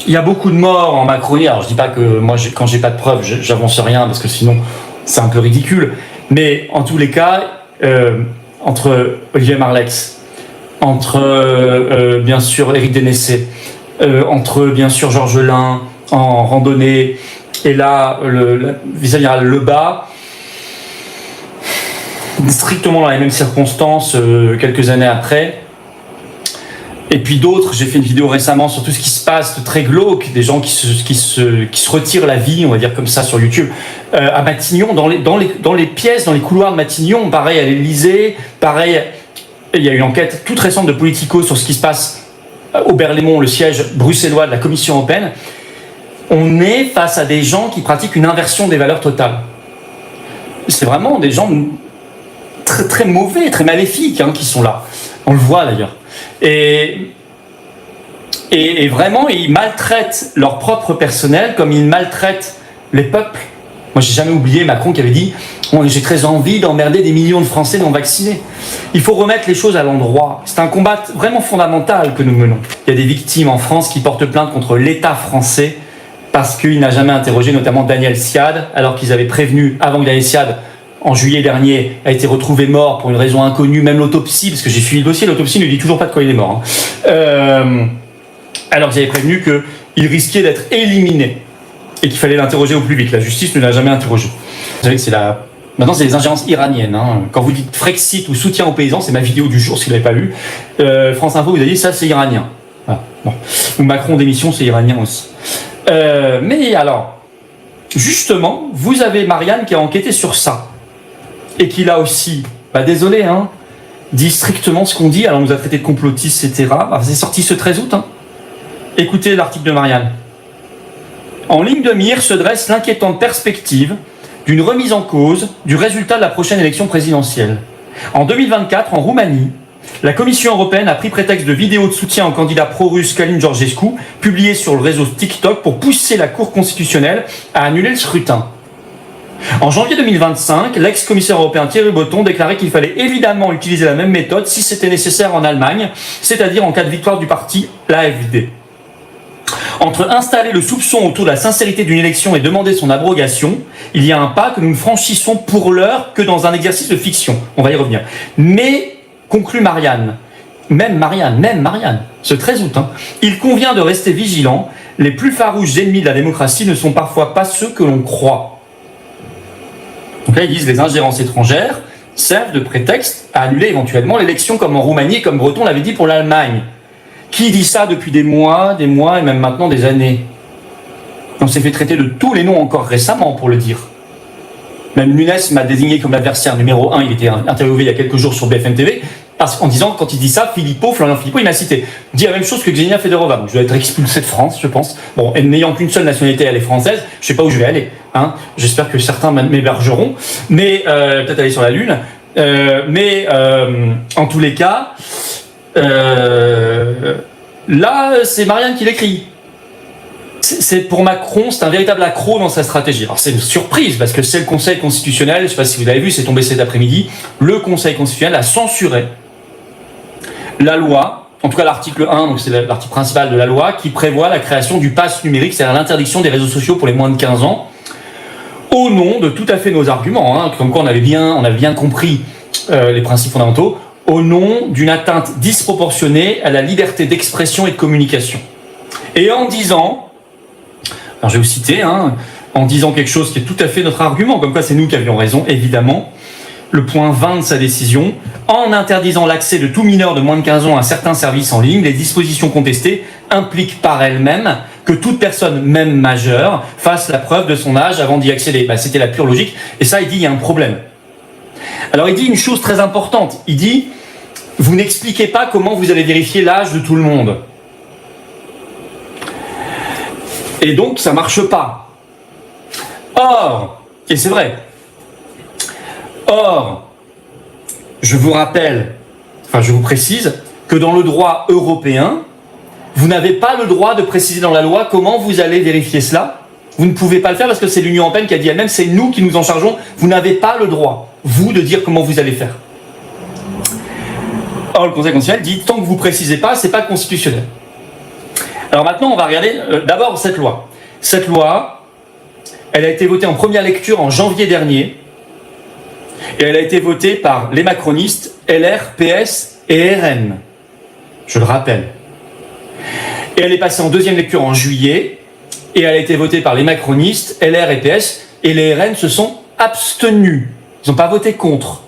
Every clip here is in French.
il y a beaucoup de morts en Macronie. Alors je dis pas que moi, quand j'ai pas de preuves, j'avance rien parce que sinon c'est un peu ridicule. Mais en tous les cas, entre Olivier Marleix, entre bien sûr Éric Dénessé, entre bien sûr Georges Lain en randonnée, et là le vice-amiral Lebas, strictement dans les mêmes circonstances, quelques années après. Et puis d'autres, j'ai fait une vidéo récemment sur tout ce qui se passe de très glauque, des gens qui se retirent la vie, on va dire comme ça, sur YouTube, à Matignon, dans les pièces, dans les couloirs de Matignon, pareil à l'Élysée, pareil, il y a une enquête toute récente de Politico sur ce qui se passe au Berlaymont, le siège bruxellois de la Commission européenne. On est face à des gens qui pratiquent une inversion des valeurs totales. C'est vraiment des gens très, très mauvais, très maléfiques qui sont là. On le voit d'ailleurs. Et vraiment, ils maltraitent leur propre personnel comme ils maltraitent les peuples. Moi, j'ai jamais oublié Macron qui avait dit « J'ai très envie d'emmerder des millions de Français non vaccinés ». Il faut remettre les choses à l'endroit. C'est un combat vraiment fondamental que nous menons. Il y a des victimes en France qui portent plainte contre l'État français parce qu'il n'a jamais interrogé notamment Daniel Siad, alors qu'ils avaient prévenu avant que Daniel Siad, en juillet dernier, a été retrouvé mort pour une raison inconnue, même l'autopsie, parce que j'ai suivi le dossier, l'autopsie ne dit toujours pas de quoi il est mort. Alors qu'ils avaient prévenu qu'il risquait d'être éliminé et qu'il fallait l'interroger au plus vite. La justice ne l'a jamais interrogé. Vous savez que maintenant c'est les ingérences iraniennes. Quand vous dites Frexit ou soutien aux paysans, c'est ma vidéo du jour si vous ne l'avez pas vue. France Info vous a dit ça c'est iranien. Voilà. Bon. Macron démission, c'est iranien aussi. Mais alors, justement, vous avez Marianne qui a enquêté sur ça. Et qui là aussi, désolé, dit strictement ce qu'on dit, alors on nous a traité de complotistes, etc. C'est sorti ce 13 août. Écoutez l'article de Marianne. En ligne de mire se dresse l'inquiétante perspective d'une remise en cause du résultat de la prochaine élection présidentielle. En 2024, en Roumanie, la Commission européenne a pris prétexte de vidéos de soutien au candidat pro-russe Călin Georgescu, publiées sur le réseau TikTok pour pousser la Cour constitutionnelle à annuler le scrutin. En janvier 2025, l'ex-commissaire européen Thierry Breton déclarait qu'il fallait évidemment utiliser la même méthode si c'était nécessaire en Allemagne, c'est-à-dire en cas de victoire du parti l'AfD. Entre installer le soupçon autour de la sincérité d'une élection et demander son abrogation, il y a un pas que nous ne franchissons pour l'heure que dans un exercice de fiction. On va y revenir. Mais, conclut Marianne, même Marianne, ce 13 août, il convient de rester vigilant. Les plus farouches ennemis de la démocratie ne sont parfois pas ceux que l'on croit. Donc là, ils disent les ingérences étrangères servent de prétexte à annuler éventuellement l'élection comme en Roumanie et comme Breton l'avait dit pour l'Allemagne. Qui dit ça depuis des mois et même maintenant des années? On s'est fait traiter de tous les noms encore récemment pour le dire. Même Nunes m'a désigné comme l'adversaire numéro 1, il était interviewé il y a quelques jours sur BFM TV, en disant, quand il dit ça, Florian Philippot, il m'a cité. Il dit la même chose que Xenia Fedorova. Donc je dois être expulsé de France, je pense. Bon, et n'ayant qu'une seule nationalité, elle est française, je sais pas où je vais aller. J'espère que certains m'hébergeront, mais peut-être aller sur la Lune. En tous les cas, là, c'est Marianne qui l'écrit. Pour Macron, c'est un véritable accroc dans sa stratégie. Alors c'est une surprise, parce que c'est le Conseil constitutionnel, je ne sais pas si vous l'avez vu, c'est tombé cet après-midi, le Conseil constitutionnel a censuré la loi, en tout cas l'article 1, donc c'est l'article principal de la loi, qui prévoit la création du pass numérique, c'est-à-dire l'interdiction des réseaux sociaux pour les moins de 15 ans, au nom de tout à fait nos arguments, comme quoi on avait bien compris les principes fondamentaux, au nom d'une atteinte disproportionnée à la liberté d'expression et de communication. Et en disant, alors je vais vous citer, en disant quelque chose qui est tout à fait notre argument, comme quoi c'est nous qui avions raison, évidemment, le point 20 de sa décision, en interdisant l'accès de tout mineur de moins de 15 ans à certains services en ligne, les dispositions contestées impliquent par elles-mêmes que toute personne, même majeure, fasse la preuve de son âge avant d'y accéder. C'était la pure logique, et ça, il dit, il y a un problème. Alors il dit une chose très importante, il dit, vous n'expliquez pas comment vous allez vérifier l'âge de tout le monde. Et donc, ça ne marche pas. Or, et c'est vrai, je vous rappelle, je vous précise, que dans le droit européen, vous n'avez pas le droit de préciser dans la loi comment vous allez vérifier cela. Vous ne pouvez pas le faire parce que c'est l'Union européenne qui a dit elle-même, c'est nous qui nous en chargeons, vous n'avez pas le droit, vous, de dire comment vous allez faire. Or, le Conseil constitutionnel dit, tant que vous ne précisez pas, c'est pas constitutionnel. Alors maintenant, on va regarder d'abord cette loi. Cette loi, elle a été votée en première lecture en janvier dernier, et elle a été votée par les macronistes, LR, PS et RN. Je le rappelle. Et elle est passée en deuxième lecture en juillet, et elle a été votée par les macronistes, LR et PS, et les RN se sont abstenus. Ils n'ont pas voté contre.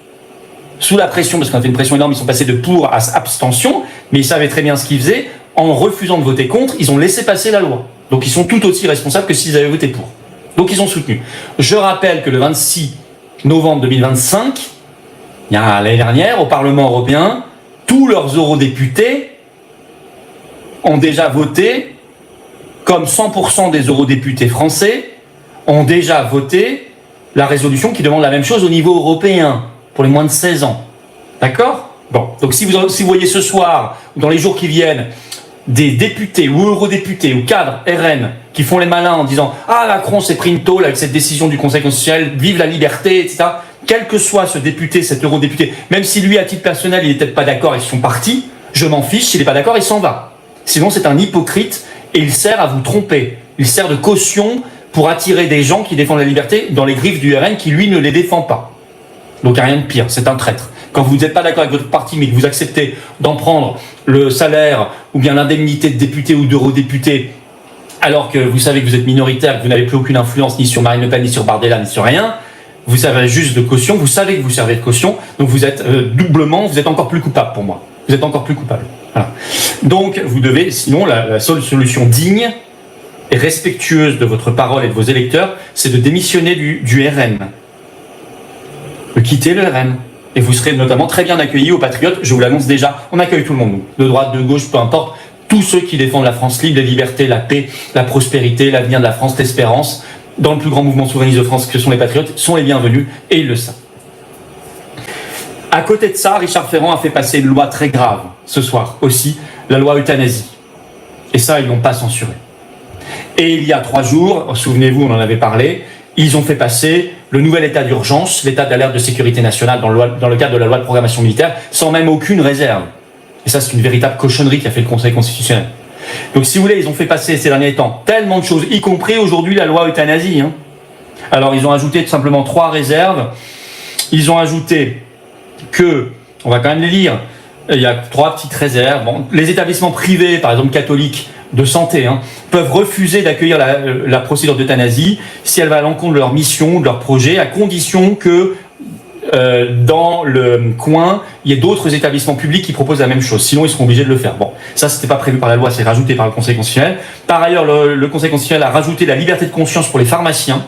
Sous la pression, parce qu'on a fait une pression énorme, ils sont passés de pour à abstention, mais ils savaient très bien ce qu'ils faisaient. En refusant de voter contre, ils ont laissé passer la loi. Donc ils sont tout aussi responsables que s'ils avaient voté pour. Donc ils ont soutenu. Je rappelle que le 26 novembre 2025, il y a l'année dernière, au Parlement européen, tous leurs eurodéputés ont déjà voté, comme 100% des eurodéputés français ont déjà voté la résolution qui demande la même chose au niveau européen, pour les moins de 16 ans. D'accord ? Bon, donc si vous voyez ce soir, ou dans les jours qui viennent, des députés ou eurodéputés ou cadres RN qui font les malins en disant « Ah, Macron s'est pris une tôle avec cette décision du Conseil constitutionnel, vive la liberté, etc. » Quel que soit ce député, cet eurodéputé, même si lui, à titre personnel, il n'est peut-être pas d'accord avec son parti, je m'en fiche, s'il n'est pas d'accord, il s'en va. Sinon, c'est un hypocrite et il sert à vous tromper. Il sert de caution pour attirer des gens qui défendent la liberté dans les griffes du RN qui, lui, ne les défend pas. Donc, il n'y a rien de pire, c'est un traître. Quand vous n'êtes pas d'accord avec votre parti, mais que vous acceptez d'en prendre le salaire ou bien l'indemnité de député ou d'eurodéputé, alors que vous savez que vous êtes minoritaire, que vous n'avez plus aucune influence ni sur Marine Le Pen, ni sur Bardella, ni sur rien, vous servez juste de caution, vous savez que vous servez de caution, donc vous êtes doublement, vous êtes encore plus coupable pour moi. Vous êtes encore plus coupable. Voilà. Donc, vous devez, sinon, la seule solution digne et respectueuse de votre parole et de vos électeurs, c'est de démissionner du RN. De quitter le RN. Et vous serez notamment très bien accueillis aux Patriotes, je vous l'annonce déjà, on accueille tout le monde, nous, de droite, de gauche, peu importe, tous ceux qui défendent la France libre, la liberté, la paix, la prospérité, l'avenir de la France, l'espérance, dans le plus grand mouvement souverainiste de France que sont les Patriotes, sont les bienvenus, et ils le savent. À côté de ça, Richard Ferrand a fait passer une loi très grave, ce soir aussi, la loi euthanasie. Et ça, ils n'ont pas censuré. Et il y a 3 jours, souvenez-vous, on en avait parlé, ils ont fait passer le nouvel état d'urgence, l'état d'alerte de sécurité nationale dans le cadre de la loi de programmation militaire, sans même aucune réserve. Et ça, c'est une véritable cochonnerie qu'a fait le Conseil constitutionnel. Donc, si vous voulez, ils ont fait passer ces derniers temps tellement de choses, y compris aujourd'hui la loi euthanasie. Alors, ils ont ajouté tout simplement 3 réserves. Ils ont ajouté que, on va quand même les lire, il y a 3 petites réserves. Bon, les établissements privés, par exemple catholiques, de santé, peuvent refuser d'accueillir la procédure d'euthanasie si elle va à l'encontre de leur mission, de leur projet, à condition que dans le coin, il y ait d'autres établissements publics qui proposent la même chose. Sinon, ils seront obligés de le faire. Bon, ça, c'était pas prévu par la loi, c'est rajouté par le Conseil constitutionnel. Par ailleurs, le Conseil constitutionnel a rajouté la liberté de conscience pour les pharmaciens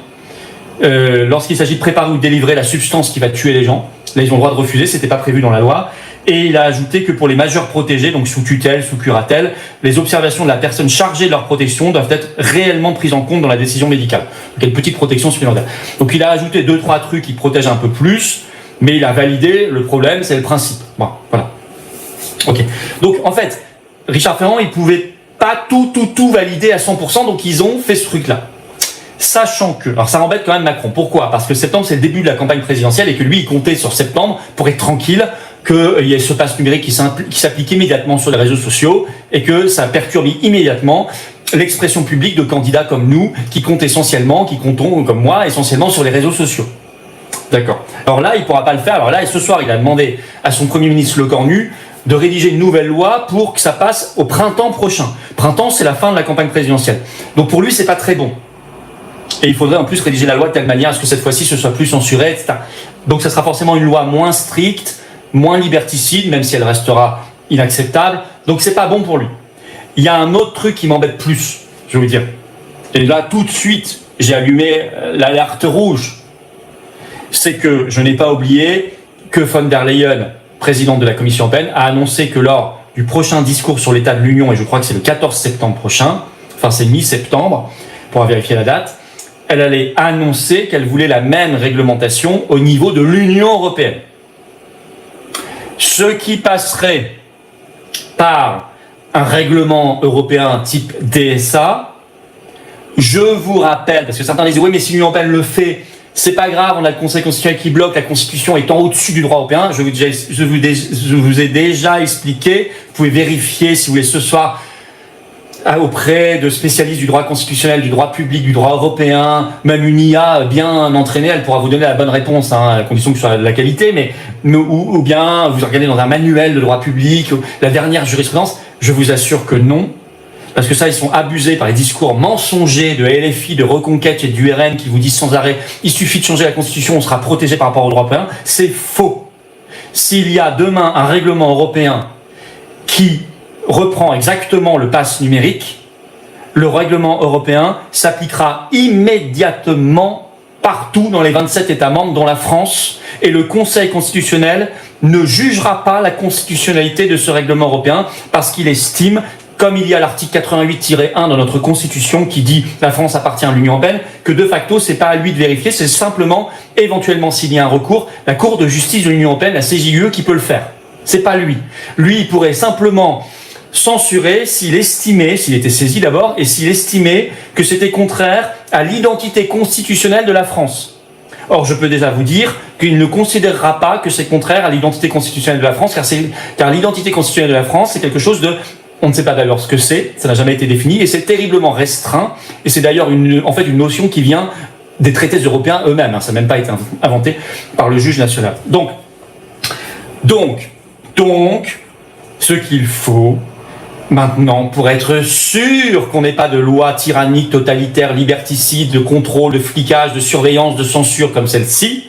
lorsqu'il s'agit de préparer ou de délivrer la substance qui va tuer les gens. Là, ils ont le droit de refuser, c'était pas prévu dans la loi. Et il a ajouté que pour les majeurs protégés, donc sous tutelle, sous curatelle, les observations de la personne chargée de leur protection doivent être réellement prises en compte dans la décision médicale. Donc il y a une petite protection supplémentaire. Donc il a ajouté 2-3 trucs qui protègent un peu plus, mais il a validé, le problème c'est le principe. Bon, voilà. Ok. Donc en fait, Richard Ferrand, il pouvait pas tout valider à 100%, donc ils ont fait ce truc-là. Sachant que, alors ça embête quand même Macron. Pourquoi ? Parce que septembre c'est le début de la campagne présidentielle et que lui il comptait sur septembre pour être tranquille, qu'il y ait ce pass numérique qui s'applique immédiatement sur les réseaux sociaux et que ça perturbe immédiatement l'expression publique de candidats comme nous qui comptons comme moi essentiellement sur les réseaux sociaux. D'accord. Alors là il pourra pas le faire. Alors là et ce soir il a demandé à son Premier ministre Lecornu de rédiger une nouvelle loi pour que ça passe au printemps prochain. Printemps c'est la fin de la campagne présidentielle. Donc pour lui c'est pas très bon. Et il faudrait en plus rédiger la loi de telle manière à ce que cette fois-ci ce soit plus censuré, etc. Donc ça sera forcément une loi moins stricte, moins liberticide, même si elle restera inacceptable. Donc c'est pas bon pour lui. Il y a un autre truc qui m'embête plus, je vais vous dire. Et là tout de suite, j'ai allumé l'alerte rouge. C'est que je n'ai pas oublié que von der Leyen, présidente de la Commission européenne, a annoncé que lors du prochain discours sur l'état de l'Union, et je crois que c'est le 14 septembre prochain, enfin c'est mi-septembre, pour vérifier la date, elle allait annoncer qu'elle voulait la même réglementation au niveau de l'Union européenne. Ce qui passerait par un règlement européen type DSA, je vous rappelle, parce que certains disent oui mais si l'Union européenne le fait, c'est pas grave, on a le Conseil constitutionnel qui bloque, la Constitution étant au-dessus du droit européen, je vous ai déjà expliqué, vous pouvez vérifier si vous voulez ce soir, auprès de spécialistes du droit constitutionnel, du droit public, du droit européen, même une IA bien entraînée, elle pourra vous donner la bonne réponse, hein, à condition que ce soit de la qualité, ou bien vous regardez dans un manuel de droit public, la dernière jurisprudence, je vous assure que non. Parce que ça, ils sont abusés par les discours mensongers de LFI, de Reconquête et du RN qui vous disent sans arrêt « il suffit de changer la Constitution, on sera protégé par rapport au droit européen ». C'est faux. S'il y a demain un règlement européen qui reprend exactement le pass numérique, le règlement européen s'appliquera immédiatement partout dans les 27 États membres, dont la France, et le Conseil constitutionnel ne jugera pas la constitutionnalité de ce règlement européen parce qu'il estime, comme il y a l'article 88-1 dans notre Constitution qui dit la France appartient à l'Union européenne, que de facto, c'est pas à lui de vérifier, c'est simplement, éventuellement, s'il y a un recours, la Cour de justice de l'Union européenne, la CJUE, qui peut le faire. C'est pas lui. Lui, il pourrait simplement censurer s'il estimait, s'il était saisi d'abord, et s'il estimait que c'était contraire à l'identité constitutionnelle de la France. Or, je peux déjà vous dire qu'il ne considérera pas que c'est contraire à l'identité constitutionnelle de la France, car l'identité constitutionnelle de la France, c'est quelque chose de... On ne sait pas d'ailleurs ce que c'est, ça n'a jamais été défini, et c'est terriblement restreint, et c'est d'ailleurs une notion qui vient des traités européens eux-mêmes, hein, ça n'a même pas été inventé par le juge national. Donc, ce qu'il faut maintenant, pour être sûr qu'on n'ait pas de loi tyrannique, totalitaire, liberticide, de contrôle, de flicage, de surveillance, de censure comme celle-ci,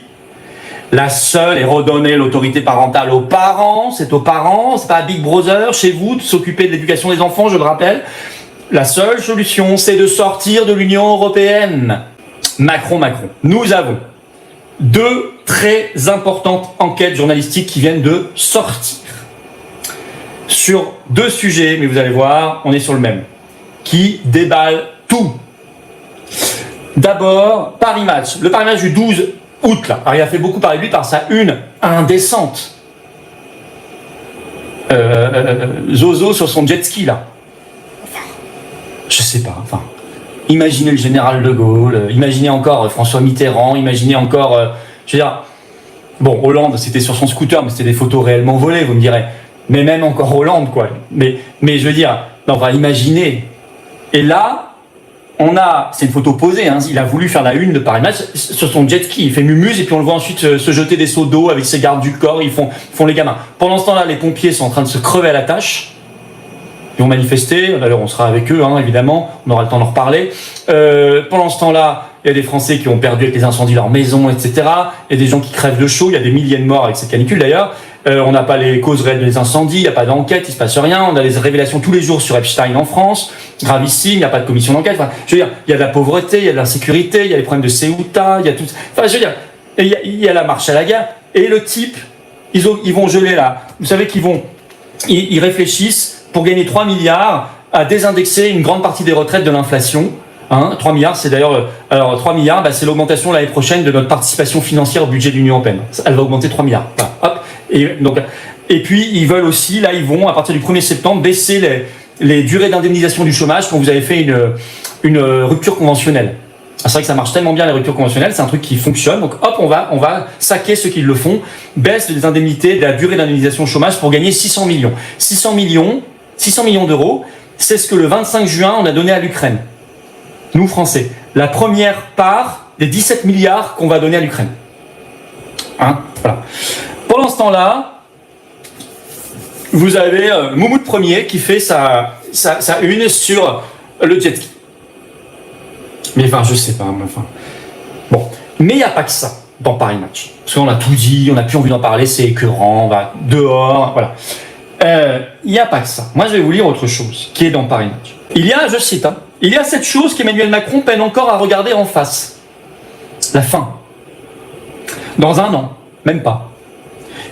la seule est redonner l'autorité parentale aux parents, c'est aux parents, c'est pas à Big Brother chez vous de s'occuper de l'éducation des enfants, je le rappelle. La seule solution, c'est de sortir de l'Union européenne. Macron. Nous avons 2 très importantes enquêtes journalistiques qui viennent de sortir. Sur 2 sujets, mais vous allez voir, on est sur le même, qui déballe tout. D'abord, Paris Match. Le Paris Match du 12 août, là. Alors, il a fait beaucoup parler de lui par sa une indécente. Zozo sur son jet ski, là. Enfin, je sais pas, imaginez le général de Gaulle, imaginez encore François Mitterrand, imaginez encore, je veux dire, bon, Hollande, c'était sur son scooter, mais c'était des photos réellement volées, vous me direz. Mais même encore Hollande, quoi. Mais je veux dire, on va imaginer. Et là, c'est une photo posée, hein, il a voulu faire la une de Paris Match sur son jet ski, il fait mumuse et puis on le voit ensuite se jeter des seaux d'eau avec ses gardes du corps, ils font les gamins. Pendant ce temps-là, les pompiers sont en train de se crever à la tâche, ils vont manifester, d'ailleurs on sera avec eux, hein, évidemment, on aura le temps d'en reparler. Pendant ce temps-là, il y a des Français qui ont perdu avec les incendies leur maison, etc. Il y a des gens qui crèvent de chaud, il y a des milliers de morts avec cette canicule d'ailleurs. On n'a pas les causes réelles des incendies, il n'y a pas d'enquête, il ne se passe rien. On a des révélations tous les jours sur Epstein en France, gravissime, il n'y a pas de commission d'enquête. Enfin, je veux dire, il y a de la pauvreté, il y a de l'insécurité, il y a les problèmes de Ceuta, il y a tout. Enfin, je veux dire, il y a la marche à la guerre. Et le type, ils vont geler là. Vous savez ils réfléchissent pour gagner 3 milliards à désindexer une grande partie des retraites de l'inflation. 3 milliards, c'est d'ailleurs... Alors, 3 milliards, c'est l'augmentation l'année prochaine de notre participation financière au budget de l'Union européenne. Elle va augmenter 3 milliards. Voilà, hop. Et puis, ils veulent aussi, là, ils vont, à partir du 1er septembre, baisser les durées d'indemnisation du chômage quand vous avez fait une rupture conventionnelle. C'est vrai que ça marche tellement bien, les ruptures conventionnelles, c'est un truc qui fonctionne. Donc, hop, on va saquer ceux qui le font, baisse des indemnités, de la durée d'indemnisation du chômage pour gagner 600 millions. 600 millions d'euros, c'est ce que le 25 juin, on a donné à l'Ukraine. Nous, Français. La première part des 17 milliards qu'on va donner à l'Ukraine. Voilà. Pendant ce temps-là, vous avez Moumoud Premier qui fait sa une sur le jet ski. Mais je sais pas. Bon, mais il n'y a pas que ça dans Paris Match. Parce qu'on a tout dit, on n'a plus envie d'en parler, c'est écœurant, on va dehors, voilà. Il n'y a pas que ça. Moi, je vais vous lire autre chose qui est dans Paris Match. Il y a, je cite, il y a cette chose qu'Emmanuel Macron peine encore à regarder en face. La fin. Dans 1 an, même pas.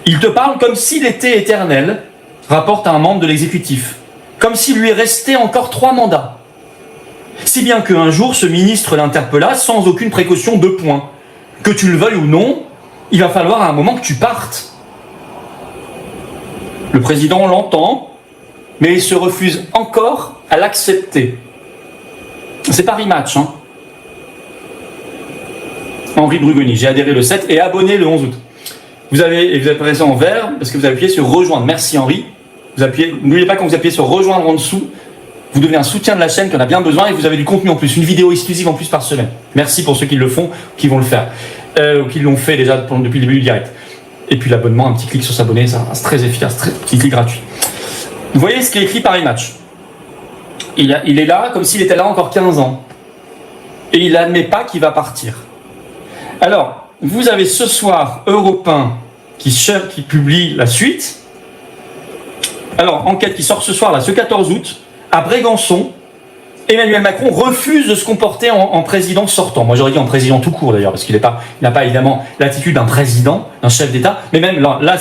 Il te parle comme s'il était éternel, rapporte un membre de l'exécutif. Comme s'il lui restait encore 3 mandats. Si bien qu'un jour, ce ministre l'interpella sans aucune précaution, 2 points. Que tu le veuilles ou non, il va falloir à un moment que tu partes. Le président l'entend, mais il se refuse encore à l'accepter. C'est Paris Match, hein. Henri Brugoni, j'ai adhéré le 7 et abonné le 11 août. Vous avez passé en vert parce que vous avez appuyé sur rejoindre. Merci Henri. N'oubliez pas quand vous appuyez sur rejoindre en dessous, Vous devenez un soutien de la chaîne qui en a bien besoin et vous avez du contenu en plus, une vidéo exclusive en plus par semaine. Merci pour ceux qui le font, qui vont le faire, ou qui l'ont fait déjà depuis le début du direct. Et puis l'abonnement, un petit clic sur s'abonner, c'est très efficace, petit clic gratuit. Vous voyez ce qui est écrit Paris Match. Il est là comme s'il était là encore 15 ans. Et il n'admet pas qu'il va partir. Alors, vous avez ce soir Europe 1 qui publie la suite. Alors, enquête qui sort ce soir, là, ce 14 août, à Brégançon, Emmanuel Macron refuse de se comporter en président sortant. Moi, j'aurais dit en président tout court, d'ailleurs, parce qu'il n'a pas évidemment l'attitude d'un président, d'un chef d'État, mais même là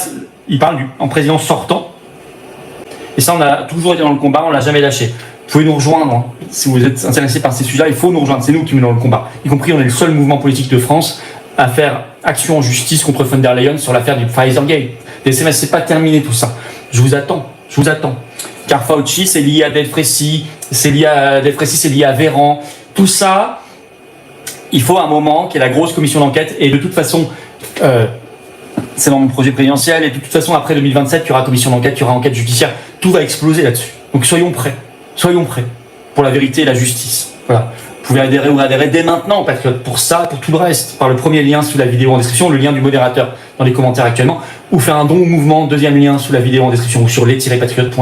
il parle en président sortant. Et ça, on a toujours été dans le combat, on ne l'a jamais lâché. Vous pouvez nous rejoindre, hein. Si vous êtes intéressé par ces sujets-là, il faut nous rejoindre. C'est nous qui menons le combat. Y compris, on est le seul mouvement politique de France à faire action en justice contre von der Leyen sur l'affaire du Pfizer-Gate. Des SMS, c'est pas terminé tout ça. Je vous attends. Car Fauci, c'est lié à Delfrécy, c'est lié à Véran. Tout ça, il faut un moment qu'il y ait la grosse commission d'enquête. Et de toute façon, c'est dans mon projet présidentiel. Et de toute façon, après 2027, il y aura commission d'enquête, il y aura enquête judiciaire. Tout va exploser là-dessus. Donc soyons prêts pour la vérité et la justice. Voilà. Vous pouvez adhérer ou adhérer dès maintenant, Patriote, pour ça, pour tout le reste, par le premier lien sous la vidéo en description, le lien du modérateur dans les commentaires actuellement, ou faire un don au mouvement, deuxième lien sous la vidéo en description, ou sur les-patriotes.fr.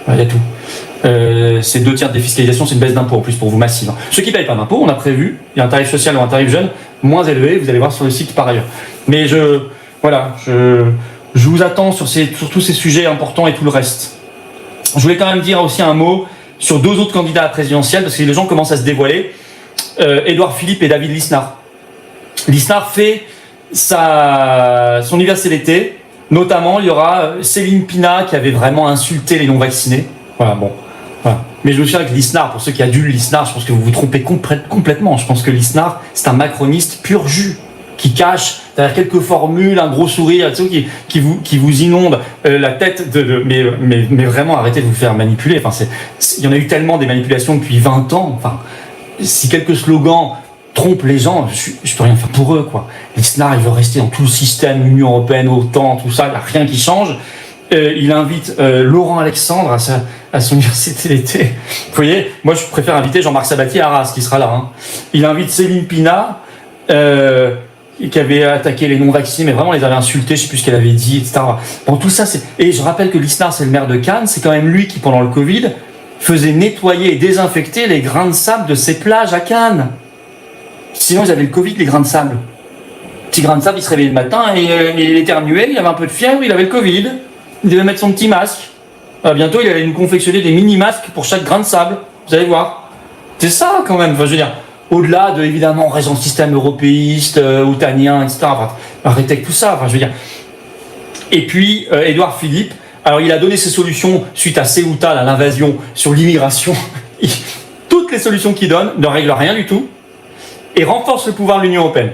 Voilà, il y a tout. C'est 2 tiers de défiscalisation, c'est une baisse d'impôt en plus pour vous massive. Ceux qui ne payent pas d'impôt, on a prévu, il y a un tarif social ou un tarif jeune moins élevé, vous allez voir sur le site par ailleurs. Mais je vous attends sur tous ces sujets importants et tout le reste. Je voulais quand même dire aussi un mot sur 2 autres candidats à la présidentielle, parce que les gens commencent à se dévoiler. Édouard Philippe et David Lisnard. Lisnard fait son universalité. Notamment, il y aura Céline Pina qui avait vraiment insulté les non-vaccinés. Voilà. Mais je me souviens que Lisnard, pour ceux qui adulent Lisnard, je pense que vous vous trompez complètement. Je pense que Lisnard, c'est un macroniste pur jus, qui cache derrière quelques formules, un gros sourire, qui vous inonde la tête mais vraiment arrêtez de vous faire manipuler. Enfin, il y en a eu tellement des manipulations depuis 20 ans. Enfin, si quelques slogans trompent les gens, je peux rien faire pour eux, quoi. Lisnard, il veut rester dans tout le système, l'Union européenne, OTAN, tout ça, il n'y a rien qui change. Il invite Laurent Alexandre à son université d'été. Vous voyez, moi je préfère inviter Jean-Marc Sabatier à Arras, qui sera là. Hein. Il invite Céline Pina, qui avait attaqué les non-vaccinés, mais vraiment les avait insultés, je ne sais plus ce qu'elle avait dit, etc. Bon, tout ça, et je rappelle que Lisnard, c'est le maire de Cannes, c'est quand même lui qui, pendant le Covid, faisait nettoyer et désinfecter les grains de sable de ses plages à Cannes. Sinon, ils avaient le Covid, les grains de sable. Petit grain de sable, il se réveillait le matin et il éternuait, il avait un peu de fièvre, il avait le Covid. Il devait mettre son petit masque. Bientôt, il allait nous confectionner des mini-masques pour chaque grain de sable. Vous allez voir. C'est ça, quand même. Enfin, je veux dire, au-delà de, évidemment, raison de système européiste, outanien, etc. Enfin, arrêtez avec tout ça. Enfin, je veux dire. Et puis, Édouard Philippe, alors il a donné ses solutions suite à Ceuta, à l'invasion sur l'immigration. Toutes les solutions qu'il donne ne règlent rien du tout et renforcent le pouvoir de l'Union européenne.